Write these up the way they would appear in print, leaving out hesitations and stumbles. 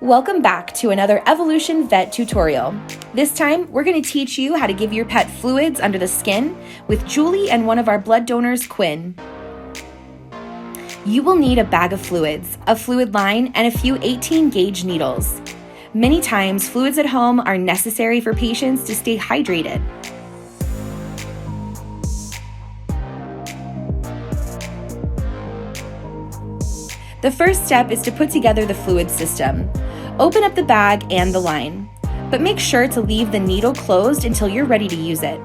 Welcome back to another Evolution Vet tutorial. This time, we're going to teach you how to give your pet fluids under the skin with Julie and one of our blood donors, Quinn. You will need a bag of fluids, a fluid line, and a few 18-gauge needles. Many times, fluids at home are necessary for patients to stay hydrated. The first step is to put together the fluid system. Open up the bag and the line, but make sure to leave the needle closed until you're ready to use it.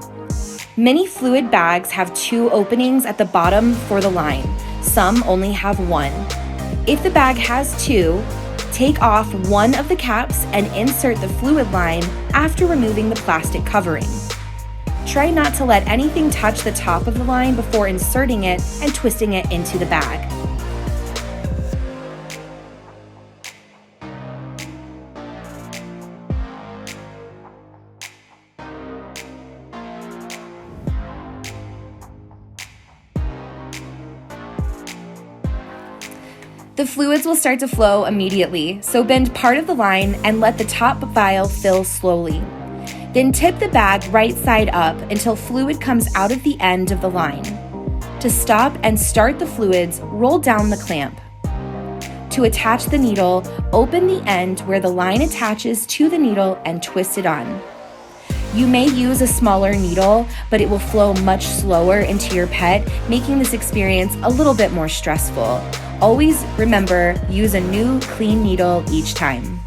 Many fluid bags have 2 openings at the bottom for the line. Some only have 1. If the bag has 2, take off one of the caps and insert the fluid line after removing the plastic covering. Try not to let anything touch the top of the line before inserting it and twisting it into the bag. The fluids will start to flow immediately, so bend part of the line and let the top vial fill slowly. Then tip the bag right side up until fluid comes out of the end of the line. To stop and start the fluids, roll down the clamp. To attach the needle, open the end where the line attaches to the needle and twist it on. You may use a smaller needle, but it will flow much slower into your pet, making this experience a little bit more stressful. Always remember, use a new, clean needle each time.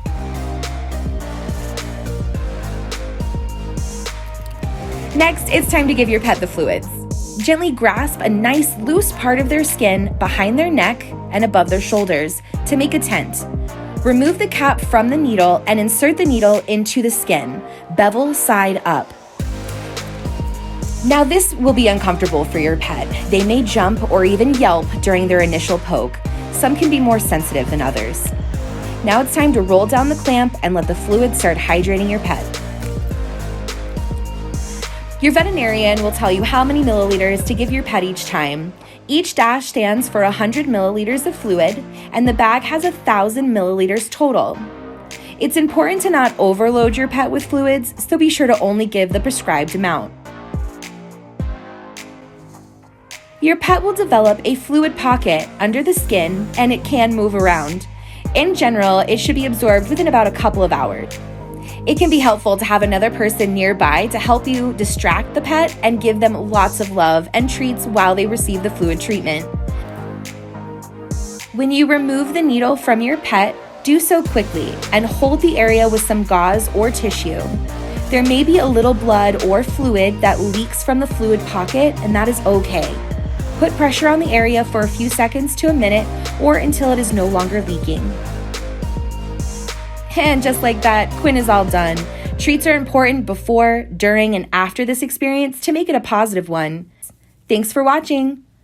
Next, it's time to give your pet the fluids. Gently grasp a nice, loose part of their skin behind their neck and above their shoulders to make a tent. Remove the cap from the needle and insert the needle into the skin, bevel side up. Now this will be uncomfortable for your pet. They may jump or even yelp during their initial poke. Some can be more sensitive than others. Now it's time to roll down the clamp and let the fluid start hydrating your pet. Your veterinarian will tell you how many milliliters to give your pet each time. Each dash stands for 100 milliliters of fluid, and the bag has 1,000 milliliters total. It's important to not overload your pet with fluids, so be sure to only give the prescribed amount. Your pet will develop a fluid pocket under the skin, and it can move around. In general, it should be absorbed within about a couple of hours. It can be helpful to have another person nearby to help you distract the pet and give them lots of love and treats while they receive the fluid treatment. When you remove the needle from your pet, do so quickly and hold the area with some gauze or tissue. There may be a little blood or fluid that leaks from the fluid pocket, and that is okay. Put pressure on the area for a few seconds to a minute or until it is no longer leaking. And just like that, Quinn is all done. Treats are important before, during, and after this experience to make it a positive one. Thanks for watching.